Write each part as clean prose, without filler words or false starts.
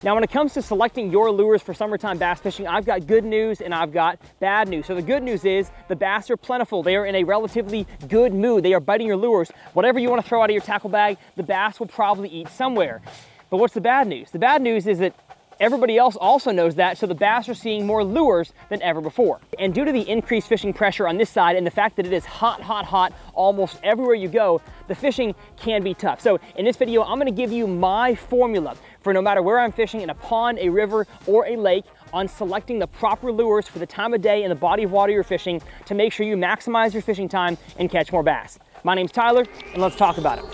Now, when it comes to selecting your lures for summertime bass fishing, I've got good news and I've got bad news. So the good news is the bass are plentiful. They are in a relatively good mood. They are biting your lures. Whatever you want to throw out of your tackle bag, the bass will probably eat somewhere. But what's the bad news? The bad news is that everybody else also knows that, so the bass are seeing more lures than ever before. And due to the increased fishing pressure on this side and the fact that it is hot, hot, hot almost everywhere you go, the fishing can be tough. So in this video, I'm gonna give you my formula for no matter where I'm fishing, in a pond, a river, or a lake, on selecting the proper lures for the time of day and the body of water you're fishing to make sure you maximize your fishing time and catch more bass. My name's Tyler, and let's talk about it.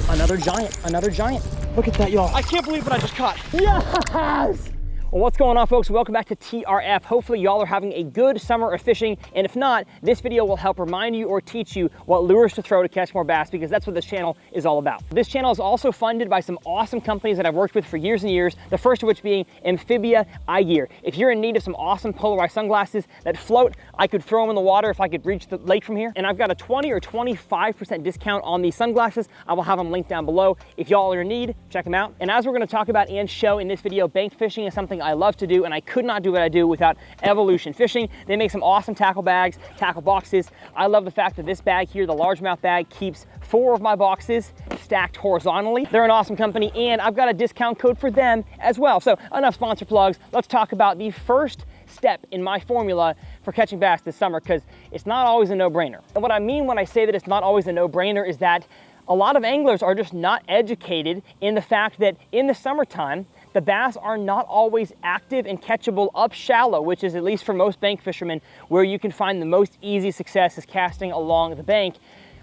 Another giant, another giant. Look at that, y'all. I can't believe what I just caught. Yes! Well, what's going on, folks? Welcome back to TRF. Hopefully y'all are having a good summer of fishing, and if not, this video will help remind you or teach you what lures to throw to catch more bass, because that's what this channel is all about. This channel is also funded by some awesome companies that I've worked with for years and years, the first of which being Amphibia Eyegear. If you're in need of some awesome polarized sunglasses that float, I could throw them in the water if I could reach the lake from here, and I've got a 20 or 25% discount on these sunglasses. I will have them linked down below. If y'all are in need, check them out. And as we're going to talk about and show in this video, bank fishing is something I love to do, and I could not do what I do without Evolution Fishing. They make some awesome tackle bags, tackle boxes. I love the fact that this bag here, the largemouth bag, keeps 4 of my boxes stacked horizontally. They're an awesome company, and I've got a discount code for them as well. So enough sponsor plugs. Let's talk about the first step in my formula for catching bass this summer, because it's not always a no-brainer. And what I mean when I say that it's not always a no-brainer is that a lot of anglers are just not educated in the fact that in the summertime, the bass are not always active and catchable up shallow, which is, at least for most bank fishermen, where you can find the most easy success is casting along the bank.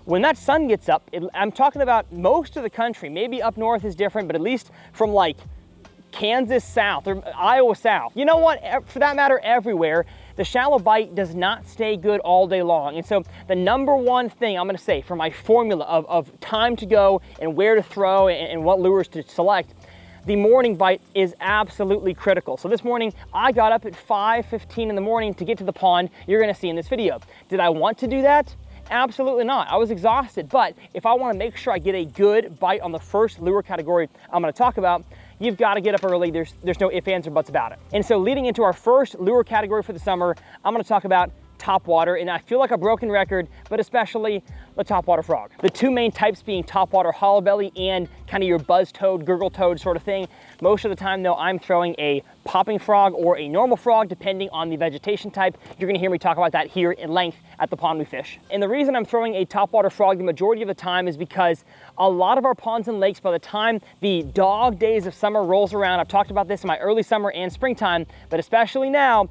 When that sun gets up, I'm talking about most of the country, maybe up north is different, but at least from like Kansas south or Iowa south, you know what, for that matter, everywhere, the shallow bite does not stay good all day long. And so the number one thing I'm gonna say for my formula of time to go and where to throw and what lures to select, the morning bite is absolutely critical. So this morning, I got up at 5:15 in the morning to get to the pond you're gonna see in this video. Did I want to do that? Absolutely not. I was exhausted, but if I wanna make sure I get a good bite on the first lure category I'm gonna talk about, you've got to get up early. There's no ifs, ands, or buts about it. And so leading into our first lure category for the summer, I'm gonna talk about topwater, and I feel like a broken record, but especially the topwater frog. The two main types being topwater hollow belly and kind of your buzz toad, gurgle toad sort of thing. Most of the time though, I'm throwing a popping frog or a normal frog, depending on the vegetation type. You're gonna hear me talk about that here in length at the pond we fish. And the reason I'm throwing a topwater frog the majority of the time is because a lot of our ponds and lakes, by the time the dog days of summer rolls around, I've talked about this in my early summer and springtime, but especially now,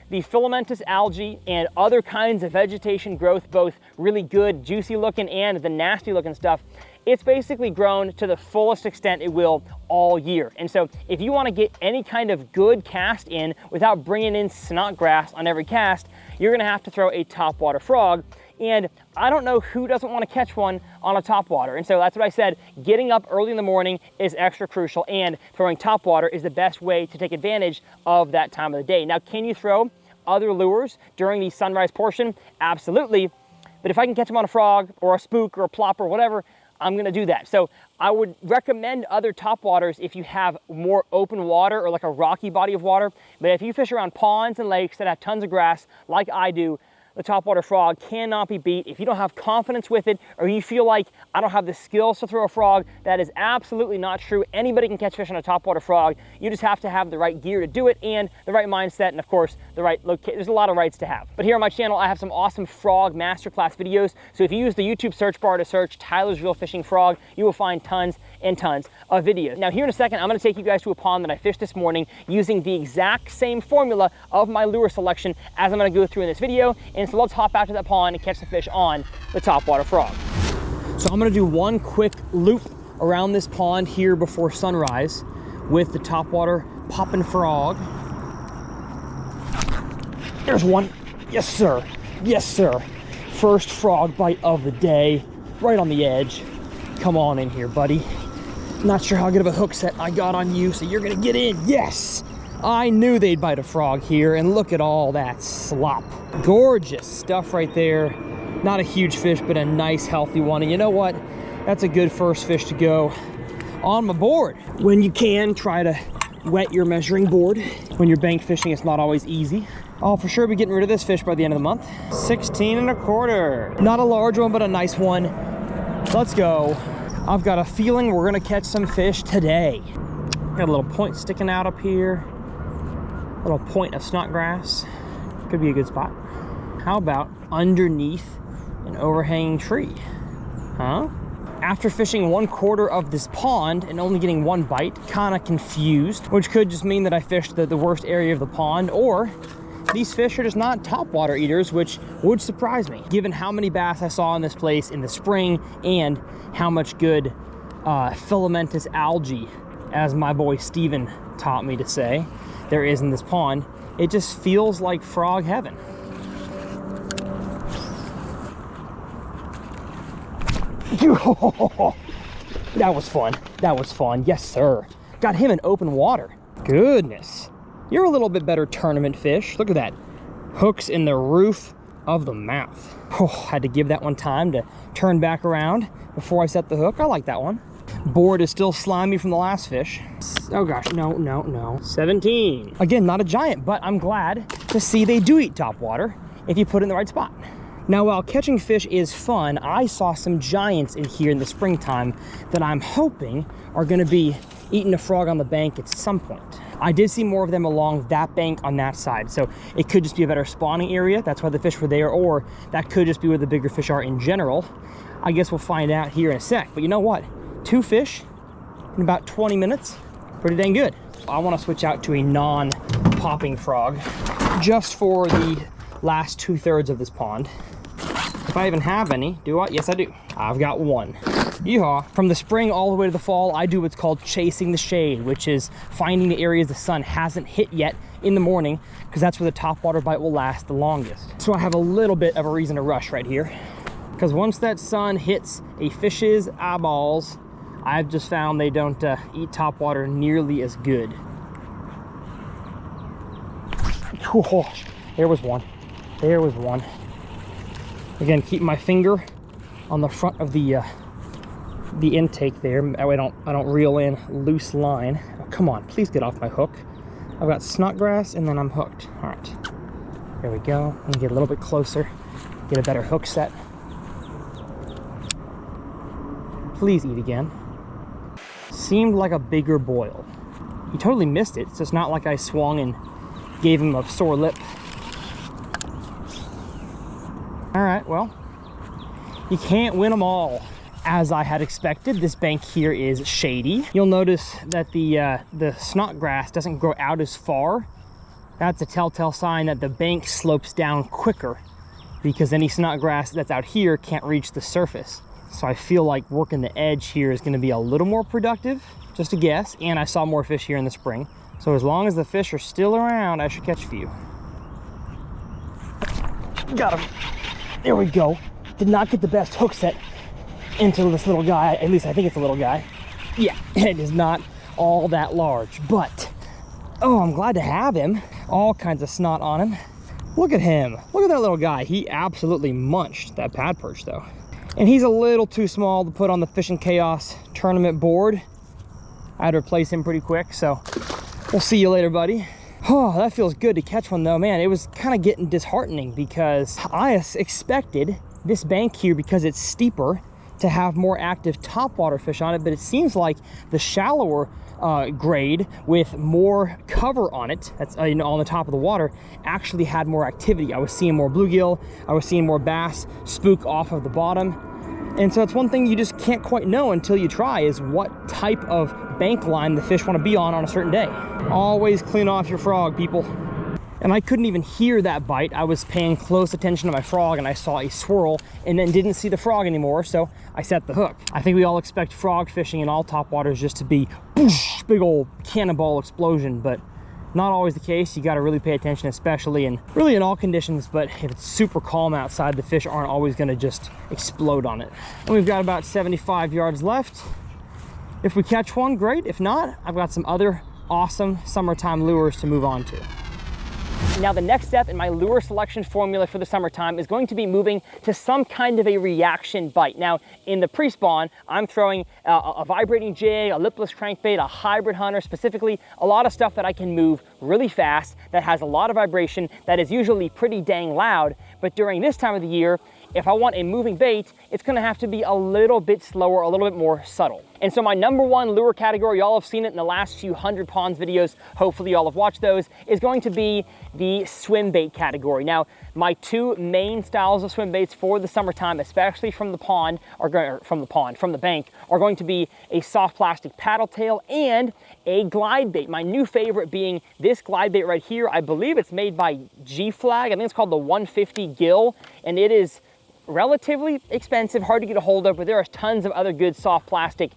the filamentous algae and other kinds of vegetation growth, both really good, juicy looking and the nasty looking stuff, it's basically grown to the fullest extent it will all year. And so if you want to get any kind of good cast in without bringing in snot grass on every cast, you're going to have to throw a topwater frog. And I don't know who doesn't want to catch one on a topwater. And so that's what I said, getting up early in the morning is extra crucial, and throwing topwater is the best way to take advantage of that time of the day. Now, can you throw other lures during the sunrise portion? Absolutely. But if I can catch them on a frog or a spook or a plop or whatever, I'm gonna do that. So I would recommend other topwaters if you have more open water or like a rocky body of water. But if you fish around ponds and lakes that have tons of grass like I do, the topwater frog cannot be beat. If you don't have confidence with it, or you feel like I don't have the skills to throw a frog, that is absolutely not true. Anybody can catch fish on a topwater frog. You just have to have the right gear to do it, and the right mindset, and of course, the right location. There's a lot of rights to have. But here on my channel, I have some awesome frog masterclass videos. So if you use the YouTube search bar to search Tyler's Real Fishing Frog, you will find tons and tons of videos. Now here in a second, I'm gonna take you guys to a pond that I fished this morning using the exact same formula of my lure selection as I'm gonna go through in this video. And so let's hop out to that pond and catch the fish on the topwater frog. So I'm gonna do one quick loop around this pond here before sunrise with the topwater popping frog. There's one. Yes, sir. Yes, sir. First frog bite of the day, right on the edge. Come on in here, buddy. Not sure how good of a hook set I got on you, so you're gonna get in. Yes! I knew they'd bite a frog here, and look at all that slop. Gorgeous stuff right there. Not a huge fish, but a nice healthy one. And you know what? That's a good first fish to go on my board. When you can, try to wet your measuring board. When you're bank fishing, it's not always easy. I'll for sure be getting rid of this fish by the end of the month. 16 1/4. Not a large one, but a nice one. Let's go. I've got a feeling we're gonna catch some fish today. Got a little point sticking out up here. A little point of snot grass. Could be a good spot. How about underneath an overhanging tree? Huh? After fishing 1/4 of this pond and only getting one bite, kind of confused, which could just mean that I fished the worst area of the pond, or these fish are just not topwater eaters, which would surprise me, given how many bass I saw in this place in the spring and how much good filamentous algae, as my boy Steven taught me to say, there is in this pond. It just feels like frog heaven. That was fun. That was fun. Yes, sir. Got him in open water. Goodness. You're a little bit better tournament fish. Look at that. Hooks in the roof of the mouth. Oh, had to give that one time to turn back around before I set the hook. I like that one. Board is still slimy from the last fish. Oh gosh, no. 17. Again, not a giant, but I'm glad to see they do eat topwater if you put it in the right spot. Now, while catching fish is fun, I saw some giants in here in the springtime that I'm hoping are gonna be eating a frog on the bank at some point. I did see more of them along that bank on that side, so it could just be a better spawning area. That's why the fish were there, or that could just be where the bigger fish are in general. I guess we'll find out here in a sec, but you know what? 2 fish in about 20 minutes, pretty dang good. I wanna switch out to a non-popping frog just for the last 2/3 of this pond. If I even have any, do I? Yes, I do. I've got one. Yeehaw. From the spring all the way to the fall, I do what's called chasing the shade, which is finding the areas the sun hasn't hit yet in the morning, because that's where the topwater bite will last the longest. So I have a little bit of a reason to rush right here, because once that sun hits a fish's eyeballs, I've just found they don't eat topwater nearly as good. Oh, there was one. There was one. Again, keep my finger on the front of the intake there. That way I don't reel in loose line. Oh, come on, please get off my hook. I've got snot grass and then I'm hooked. All right, there we go. Let me get a little bit closer, get a better hook set. Please eat again. Seemed like a bigger boil. He totally missed it, so it's not like I swung and gave him a sore lip. All right, well, you can't win them all. As I had expected, this bank here is shady. You'll notice that the snot grass doesn't grow out as far. That's a telltale sign that the bank slopes down quicker, because any snot grass that's out here can't reach the surface. So I feel like working the edge here is gonna be a little more productive, just a guess. And I saw more fish here in the spring. So as long as the fish are still around, I should catch a few. Got him. There we go. Did not get the best hook set into this little guy. At least I think it's a little guy. Yeah, it is not all that large, but oh, I'm glad to have him. All kinds of snot on him. Look at him. Look at that little guy. He absolutely munched that pad perch though. And he's a little too small to put on the Fishing Chaos tournament board. I had to replace him pretty quick, so we'll see you later, buddy. Oh, that feels good to catch one though. Man, it was kind of getting disheartening because I expected this bank here, because it's steeper, to have more active topwater fish on it, but it seems like the shallower grade with more cover on it, that's on the top of the water, actually had more activity. I was seeing more bluegill, I was seeing more bass spook off of the bottom. And so it's one thing you just can't quite know until you try, is what type of bank line the fish want to be on a certain day. Always clean off your frog, people. And I couldn't even hear that bite. I was paying close attention to my frog and I saw a swirl and then didn't see the frog anymore, so I set the hook. I think we all expect frog fishing in all topwaters just to be boosh, big old cannonball explosion, but not always the case. You got to really pay attention, especially in really in all conditions, but if it's super calm outside, the fish aren't always going to just explode on it. And we've got about 75 yards left. If we catch one, great. If not, I've got some other awesome summertime lures to move on to. Now the next step in my lure selection formula for the summertime is going to be moving to some kind of a reaction bite. Now in the pre-spawn, I'm throwing a vibrating jig, a lipless crankbait, a hybrid hunter, specifically a lot of stuff that I can move really fast, that has a lot of vibration, that is usually pretty dang loud. But during this time of the year, if I want a moving bait, it's gonna have to be a little bit slower, a little bit more subtle. And so my number one lure category, y'all have seen it in the last few 100 ponds videos, hopefully y'all have watched those, is going to be the swim bait category. Now, my two main styles of swim baits for the summertime, especially from the pond, from the bank, are going to be a soft plastic paddle tail and a glide bait. My new favorite being this glide bait right here. I believe it's made by G-Flag. I think it's called the 150 Gill, and it is relatively expensive, hard to get a hold of, but there are tons of other good soft plastic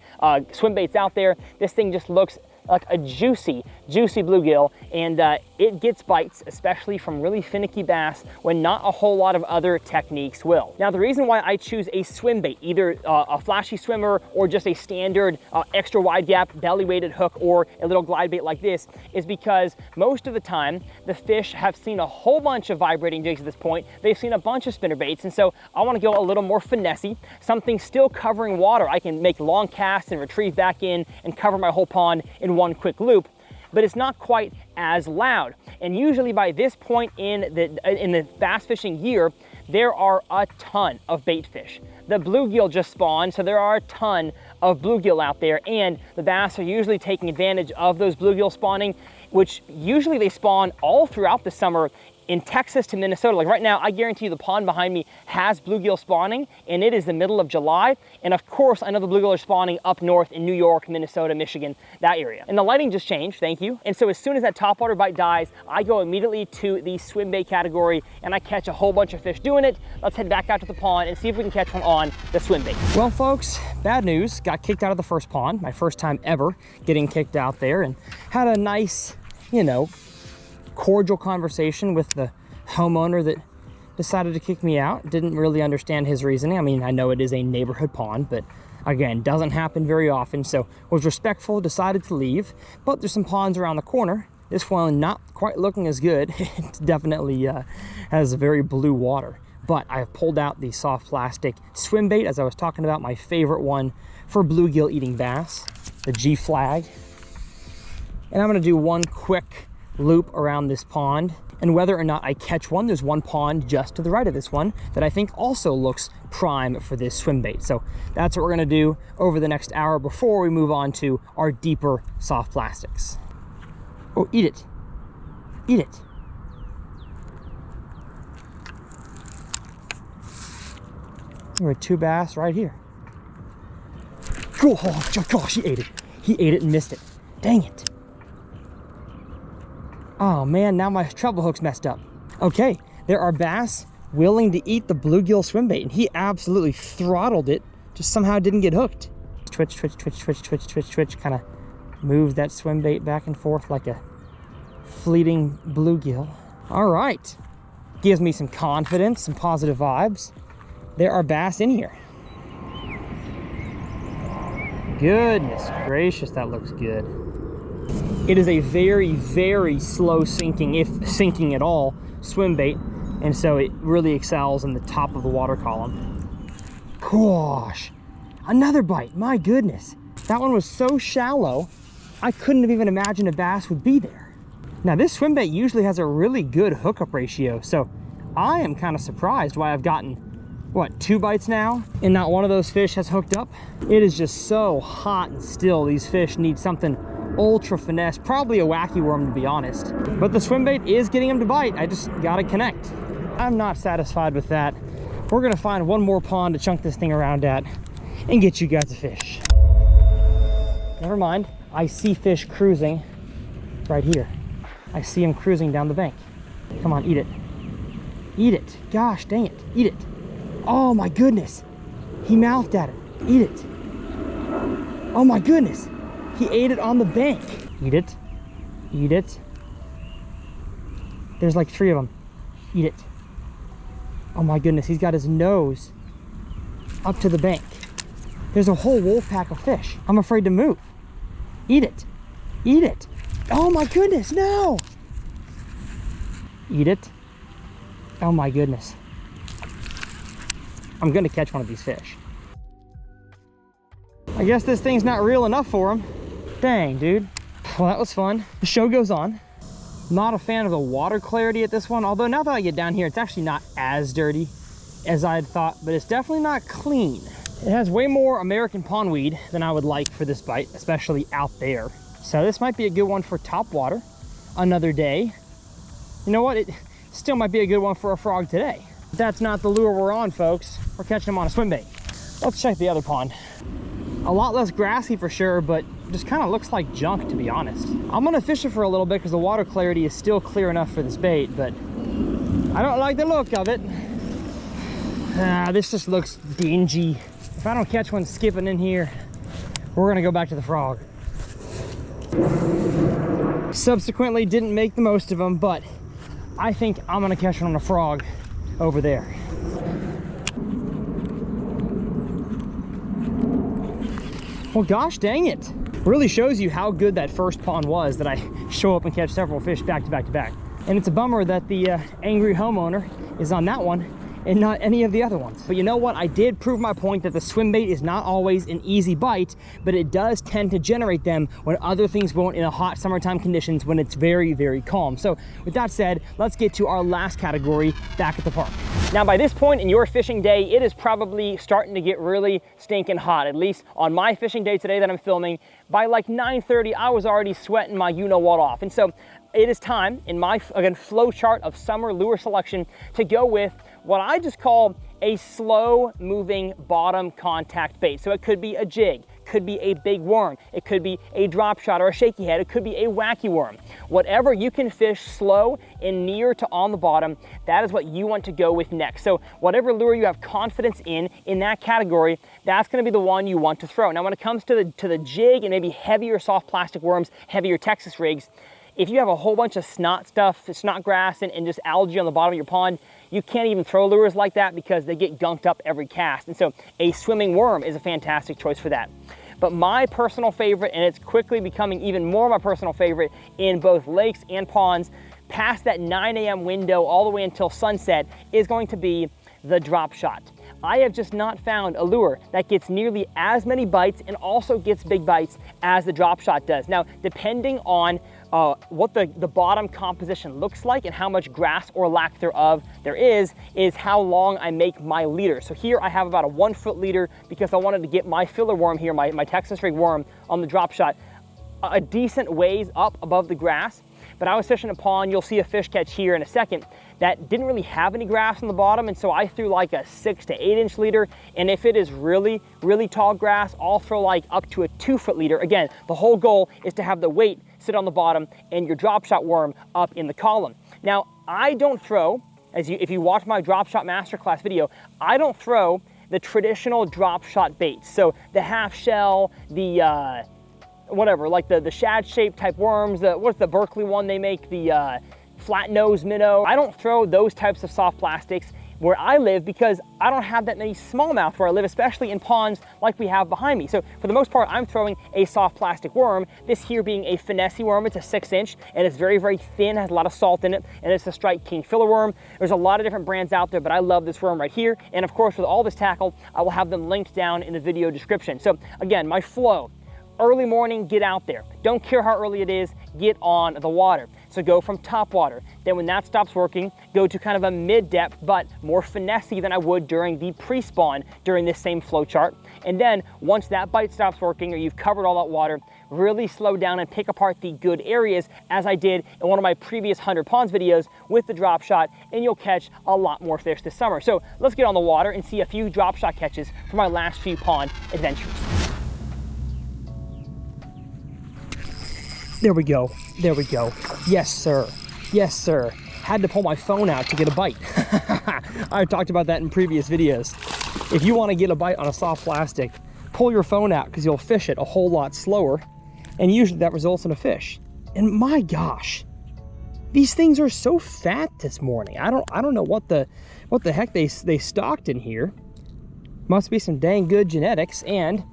swim baits out there. This thing just looks like a juicy bluegill, and it gets bites, especially from really finicky bass, when not a whole lot of other techniques will. Now, the reason why I choose a swim bait, either a flashy swimmer or just a standard extra wide gap belly weighted hook or a little glide bait like this, is because most of the time the fish have seen a whole bunch of vibrating jigs at this point. They've seen a bunch of spinner baits, and so I want to go a little more finessey, something still covering water. I can make long casts and retrieve back in and cover my whole pond in one quick loop, but it's not quite as loud. And usually by this point in the bass fishing year, there are a ton of bait fish. The bluegill just spawned, so there are a ton of bluegill out there, and the bass are usually taking advantage of those bluegill spawning, which usually they spawn all throughout the summer in Texas to Minnesota. Like right now, I guarantee you the pond behind me has bluegill spawning, and it is the middle of July. And of course, I know the bluegill are spawning up north in New York, Minnesota, Michigan, that area. And the lighting just changed, thank you. And so as soon as that topwater bite dies, I go immediately to the swim bait category, and I catch a whole bunch of fish doing it. Let's head back out to the pond and see if we can catch one on the swim bait. Well, folks, bad news. Got kicked out of the first pond, my first time ever getting kicked out there, and had a nice, you know, cordial conversation with the homeowner that decided to kick me out. Didn't really understand his reasoning. I mean, I know it is a neighborhood pond, but again, doesn't happen very often. So was respectful, decided to leave. But there's some ponds around the corner. This one not quite looking as good. It definitely has very blue water. But I have pulled out the soft plastic swim bait, as I was talking about, my favorite one for bluegill eating bass, the G-Flag. And I'm gonna do one quick loop around this pond, and whether or not I catch one, there's one pond just to the right of this one that I think also looks prime for this swim bait. So that's what we're gonna do over the next hour before we move on to our deeper soft plastics. Oh, eat it. Eat it. There are two bass right here. Oh gosh, he ate it. He ate it and missed it. Dang it. Oh man, now my treble hook's messed up. Okay, there are bass willing to eat the bluegill swim bait, and he absolutely throttled it, just somehow didn't get hooked. Twitch, twitch, twitch, twitch, twitch, twitch, twitch, kind of move that swim bait back and forth like a fleeting bluegill. All right, gives me some confidence, some positive vibes. There are bass in here. Goodness gracious, that looks good. It is a very, very slow sinking, if sinking at all, swim bait, and so it really excels in the top of the water column. Gosh, another bite, my goodness. That one was so shallow, I couldn't have even imagined a bass would be there. Now this swim bait usually has a really good hookup ratio, so I am kind of surprised why I've gotten, what, 2 bites now, and not one of those fish has hooked up. It is just so hot and still. These fish need something ultra finesse, probably a wacky worm to be honest. But the swim bait is getting them to bite. I just gotta connect. I'm not satisfied with that. We're gonna find one more pond to chunk this thing around at and get you guys a fish. Never mind, I see fish cruising right here. I see him cruising down the bank. Come on, eat it. Eat it, gosh dang it, eat it. Oh my goodness, he mouthed at it, eat it. Oh my goodness. He ate it on the bank. Eat it. Eat it. There's like 3 of them. Eat it. Oh my goodness, he's got his nose up to the bank. There's a whole wolf pack of fish. I'm afraid to move. Eat it. Eat it. Oh my goodness, no. Eat it. Oh my goodness. I'm gonna catch one of these fish. I guess this thing's not real enough for him. Dang, dude. Well, that was fun. The show goes on. Not a fan of the water clarity at this one, although now that I get down here, it's actually not as dirty as I had thought, but it's definitely not clean. It has way more American pondweed than I would like for this bite, especially out there. So this might be a good one for top water another day. You know what? It still might be a good one for a frog today. But that's not the lure we're on, folks. We're catching them on a swim bait. Let's check the other pond. A lot less grassy for sure, but just kind of looks like junk, to be honest. I'm gonna fish it for a little bit because the water clarity is still clear enough for this bait, but I don't like the look of it. This just looks dingy. If I don't catch one skipping in here, we're gonna go back to the frog. Subsequently didn't make the most of them, but I think I'm gonna catch one on a frog over there. Well, gosh dang it. Really shows you how good that first pond was that I show up and catch several fish back to back to back. And it's a bummer that the angry homeowner is on that one and not any of the other ones. But you know what? I did prove my point that the swim bait is not always an easy bite, but it does tend to generate them when other things won't in a hot summertime conditions when it's very, very calm. So with that said, let's get to our last category, back at the park. Now, by this point in your fishing day, it is probably starting to get really stinking hot. At least on my fishing day today that I'm filming, by like 9:30, I was already sweating my you-know-what off. And so it is time in my, again, flow chart of summer lure selection to go with what I just call a slow moving bottom contact bait. So it could be a jig, could be a big worm, it could be a drop shot or a shaky head, it could be a wacky worm. Whatever you can fish slow and near to on the bottom, that is what you want to go with next. So whatever lure you have confidence in that category, that's gonna be the one you want to throw. Now when it comes to the jig and maybe heavier soft plastic worms, heavier Texas rigs, if you have a whole bunch of snot stuff, snot grass and just algae on the bottom of your pond, you can't even throw lures like that because they get gunked up every cast. And so a swimming worm is a fantastic choice for that. But my personal favorite, and it's quickly becoming even more of my personal favorite in both lakes and ponds, past that 9 a.m. window all the way until sunset, is going to be the drop shot. I have just not found a lure that gets nearly as many bites and also gets big bites as the drop shot does. Now, depending on what the bottom composition looks like and how much grass or lack thereof there is how long I make my leader. So here I have about a 1 foot leader because I wanted to get my filler worm here, my Texas rig worm on the drop shot, a decent ways up above the grass. But I was fishing a pond, you'll see a fish catch here in a second, that didn't really have any grass on the bottom, and so I threw like a 6 to 8 inch leader, and if it is really, really tall grass, I'll throw like up to a 2 foot leader. Again, the whole goal is to have the weight sit on the bottom and your drop shot worm up in the column. Now, I don't throw, if you watch my drop shot masterclass video, I don't throw the traditional drop shot baits. So the half shell, the whatever, like the shad shaped type worms, what's the Berkeley one they make, the flat nose minnow. I don't throw those types of soft plastics where I live because I don't have that many smallmouth where I live, especially in ponds like we have behind me. So for the most part, I'm throwing a soft plastic worm, this here being a finesse worm. It's a 6 inch and it's very, very thin, has a lot of salt in it, and it's a Strike King filler worm. There's a lot of different brands out there, but I love this worm right here. And of course, with all this tackle, I will have them linked down in the video description. So again, my flow, early morning, get out there. Don't care how early it is, get on the water. So go from top water. Then when that stops working, go to kind of a mid-depth, but more finessey than I would during the pre-spawn during this same flow chart. And then once that bite stops working or you've covered all that water, really slow down and pick apart the good areas as I did in one of my previous 100 ponds videos with the drop shot, and you'll catch a lot more fish this summer. So let's get on the water and see a few drop shot catches for my last few pond adventures. There we go, there we go. Yes, sir, yes, sir. Had to pull my phone out to get a bite. I've talked about that in previous videos. If you want to get a bite on a soft plastic, pull your phone out because you'll fish it a whole lot slower, and usually that results in a fish. And my gosh, these things are so fat this morning. I don't know what the heck they stocked in here. Must be some dang good genetics, and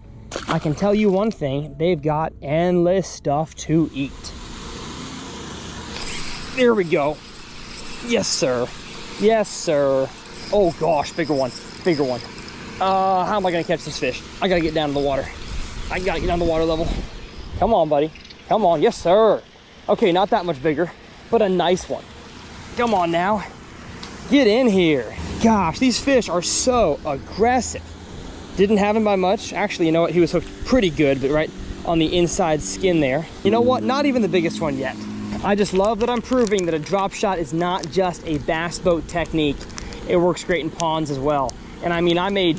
I can tell you one thing, they've got endless stuff to eat. There we go. Yes, sir. Yes, sir. Oh gosh, bigger one, bigger one. How am I gonna catch this fish? I gotta get down to the water. I gotta get down to the water level. Come on, buddy. Come on, yes, sir. Okay, not that much bigger, but a nice one. Come on now, get in here. Gosh, these fish are so aggressive. Didn't have him by much. Actually, you know what? He was hooked pretty good, but right on the inside skin there. You know what? Not even the biggest one yet. I just love that I'm proving that a drop shot is not just a bass boat technique. It works great in ponds as well. And I mean, I made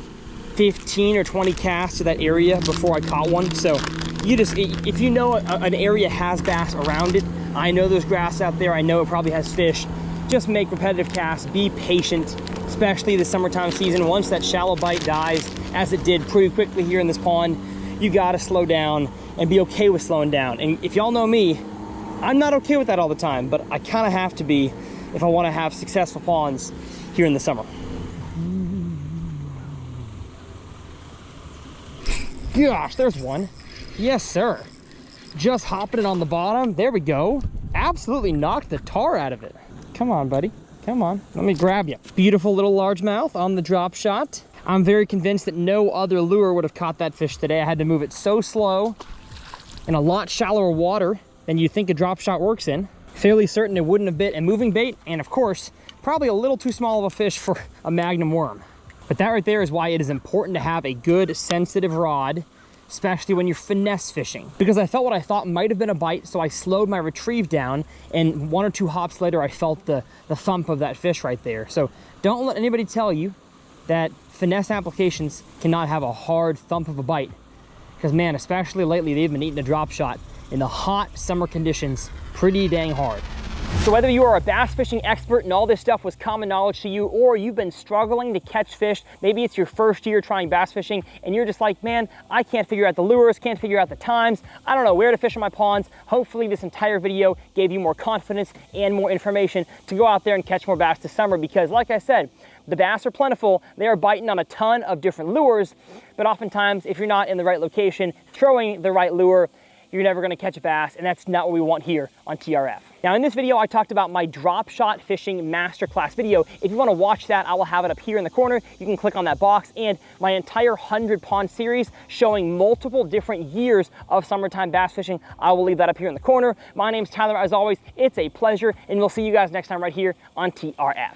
15 or 20 casts to that area before I caught one. So you just, if you know an area has bass around it, I know there's grass out there, I know it probably has fish, just make repetitive casts, be patient, especially the summertime season. Once that shallow bite dies, as it did pretty quickly here in this pond, you gotta slow down and be okay with slowing down. And if y'all know me, I'm not okay with that all the time, but I kind of have to be if I want to have successful ponds here in the summer. Gosh, there's one. Yes, sir. Just hopping it on the bottom. There we go. Absolutely knocked the tar out of it. Come on, buddy. Come on. Let me grab you. Beautiful little largemouth on the drop shot. I'm very convinced that no other lure would have caught that fish today. I had to move it so slow in a lot shallower water than you think a drop shot works in. Fairly certain it wouldn't have bit a moving bait, and of course, probably a little too small of a fish for a magnum worm. But that right there is why it is important to have a good sensitive rod, especially when you're finesse fishing. Because I felt what I thought might have been a bite, so I slowed my retrieve down, and 1 or 2 hops later, I felt the thump of that fish right there. So don't let anybody tell you that finesse applications cannot have a hard thump of a bite. Because man, especially lately, they've been eating a drop shot in the hot summer conditions pretty dang hard. So whether you are a bass fishing expert and all this stuff was common knowledge to you, or you've been struggling to catch fish, maybe it's your first year trying bass fishing and you're just like, man, I can't figure out the lures, can't figure out the times, I don't know where to fish in my ponds. Hopefully this entire video gave you more confidence and more information to go out there and catch more bass this summer, because like I said, the bass are plentiful. They are biting on a ton of different lures, but oftentimes if you're not in the right location, throwing the right lure, you're never gonna catch a bass, and that's not what we want here on TRF. Now in this video, I talked about my drop shot fishing masterclass video. If you wanna watch that, I will have it up here in the corner. You can click on that box, and my entire 100 pond series showing multiple different years of summertime bass fishing. I will leave that up here in the corner. My name's Tyler, as always, it's a pleasure, and we'll see you guys next time right here on TRF.